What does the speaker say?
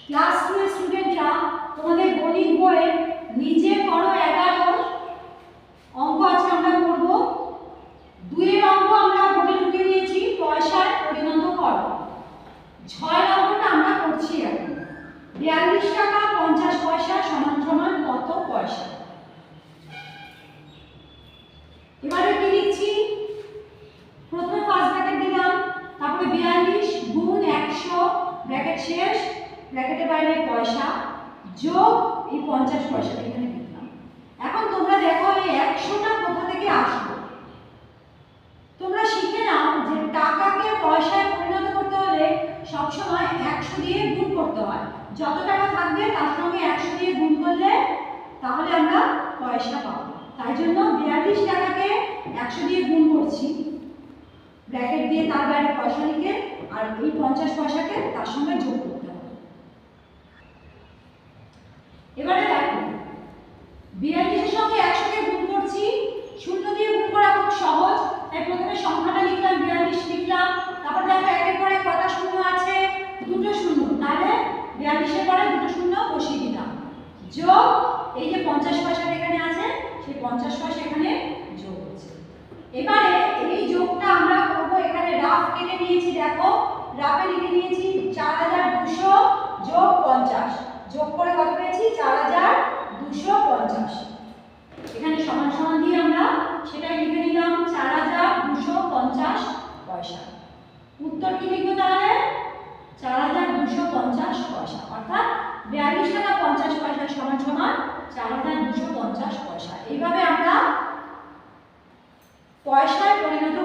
Class 2 এর স্টুডেন্টরা তোমাদের গণিত বইয়ের নিচে করো 11 অঙ্ক আজকে আমরা করব। 2 এর অঙ্ক আমরা বোর্ডে লিখে নিয়েছি, পয়সায় পরিণত করো। 6 এর অঙ্কটা আমরা করছি এখন। 42 টাকা 50 পয়সা সমান সমান কত পয়সা? এবারে কি লিখছি? প্রথমে ফার্স্ট ব্র্যাকেট দিলাম, তারপরে 42 গুণ 100 ব্র্যাকেট শেষ, ব্র্যাকেটের বাইরে পয়সা যোগ এই 50 পয়সা এখানে লিখলাম। এখন তোমরা দেখো এই 100টা কোথা থেকে আসলো। তোমরা শিখে নাও যে টাকাকে পয়সায় পরিণত করতে হলে সবসময় 100 দিয়ে গুণ করতে হয়। যত টাকা থাকবে তার সঙ্গে 100 দিয়ে গুণ করলে তাহলে আমরা পয়সা পাবো। তাই জন্য 42 টাকাকে 100 দিয়ে গুণ করছি, ব্র্যাকেট দিয়ে তার বাইরে পয়সা লিখে, আর এই 50 পয়সাকে তার সঙ্গে যোগ করতে হবে। এবারে দেখো 42 এর সঙ্গে 100 কে গুণ করছি, শূন্য দিয়ে গুণ করা খুব সহজ। তাই প্রথমে সংখ্যাটা লিখলাম, 42 লিখলাম, তারপর দেখো একের পরে কটা শূন্য আছে? দুটো শূন্য, তাহলে 42 এর পরে দুটো শূন্য বসিয়ে দিলাম, যোগ এই যে 50 পয়সা এখানে আছে, সেই 50 পয়সা এখানে যোগ হচ্ছে। এবারে এই যোগটা আমরা করব, এখানে রাফ কেটে নিয়েছি, দেখো রাফে লিখে নিয়েছি 4200 যোগ 50, যোগ করে কত পেয়েছি? 4250। এখানে সমান সমান দিয়ে আমরা সেটাই লিখে নিলাম 4250 পয়সা। উত্তর কি লিখবো তাহলে? 4250 পয়সা, অর্থাৎ 42 টাকা 50 পয়সা সমান সমান 4250 পয়সা। এইভাবে আমরা পয়সায় পরিণত